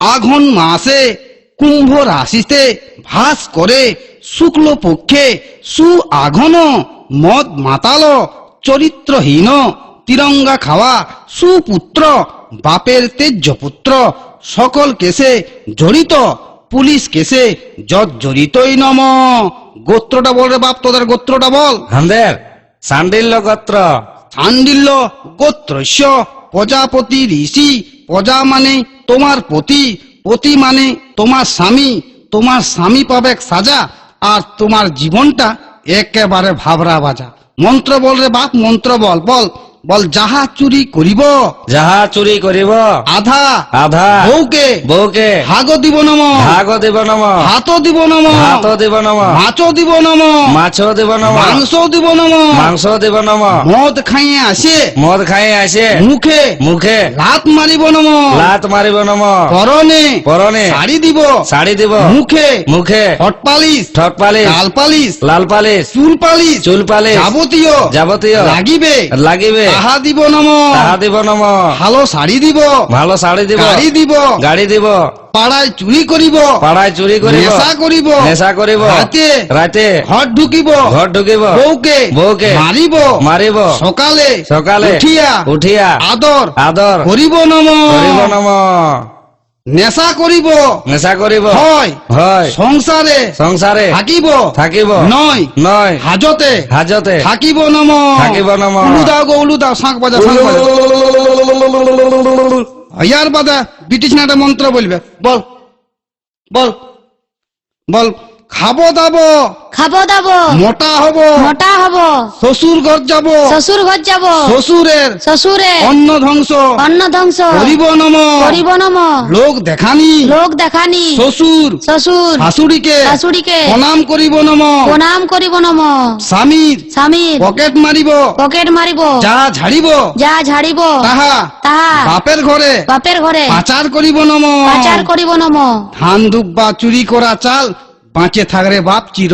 আঘন মাসে কুম্ভ রাশিতে ভাস করে শুক্ল পক্ষে সু আঘন মদ মাতাল চরিত্রহীন তিরঙ্গা খাওয়া সুপুত্র বাপের তেজ্য পুত্র সকল কেসে জড়িত পুলিশ কেসে জর্জরিতই নম। গোত্রটা বল রে বাপ, তোদের গোত্রটা বল। আমাদের সান্ডিল্য গোত্র। সান্ডিল্য গোত্রস্য প্রজাপতি ঋষি। প্রজা মানে তোমার পতি, পতি মানে তোমার স্বামী। তোমার স্বামী পাবে সাজা, আর তোমার জীবনটা একেবারে ভাবরা বাজা। মন্ত্র বল রে বাপ, মন্ত্র বল বল বল। যাহা চুরি করিব যাহা চুরি করিব আধা আধা বউকে বউকে ভাগ দিব নম, ভাগ দিব নম, হাত দিব নম, হাত দিব নম, মাছ দিব নম, মাছ দিব নম, মাংস দিব নম। মাংস দিব নম। মদ খাইয়ে আসে মদ খাই আসে মুখে মুখে লাত মারিব নম, লাত মারিব নম। পরনে পরনে শাড়ি দিব, শাড়ি দিব মুখে মুখে হট পালিশ, ঠট পালিশ, গাল পালিশ, লাল পালিশ, চুল পালিশ, চুল পালিশ, যাবতীয় যাবতীয় লাগিবে লাগিবে তাহা দিব নম। তাহা দিব নম। ভালো শাড়ি দিব, ভালো শাড়ি দিব, গাড়ি দিব, গাড়ি দিব, পাড়ায় চুরি করিব, পাড়ায় চুরি করিব, নেশা করিব, নেশা করিব, রাতে রাতে ঘর ঢুকিব, ঘর ঢুকিব, বউকে বউকে মারিব, মারিব, সকালে সকালে উঠিয়া উঠিয়া আদর আদর করিব নম। করিব নম। নেশা করিব, নেশা করিব হয় হয় সংসারে সংসারে থাকিব, থাকিব নয় নয় হাজতে হাজতে থাকিব নম। থাকিব নম। উলু দাও গো উলু দাও, শাঁখ বাজা শাঁখ বাজা। ইয়ার বাদা ব্রিটিশ না একটা মন্ত্র বলবে, বল বল বল। খাবো দাবো খাবো দাবো মোটা হব, মোটা হব, শ্বশুর ঘর যাব, শ্বশুর ঘর যাব, শ্বশুরের শ্বশুরে অন্ন ধ্বংস অন্ন ধ্বংস করিব নম। করিব নম। লোক দেখানি লোক দেখানি শ্বশুর শ্বশুর শাশুড়িকে শাশুড়িকে প্রণাম করিব নম। প্রণাম করিব নম। স্বামীর স্বামীর পকেট মারিব, পকেট মারিব, যা ঝাড়িব যা ঝাড়িব তাহা তাহা বাপের ঘরে বাপের ঘরে পাচার করিব নম। পাচার করিব নম। ধান দুব্বা চুরি করা চাল বাঁচে থাকরে বাপ চির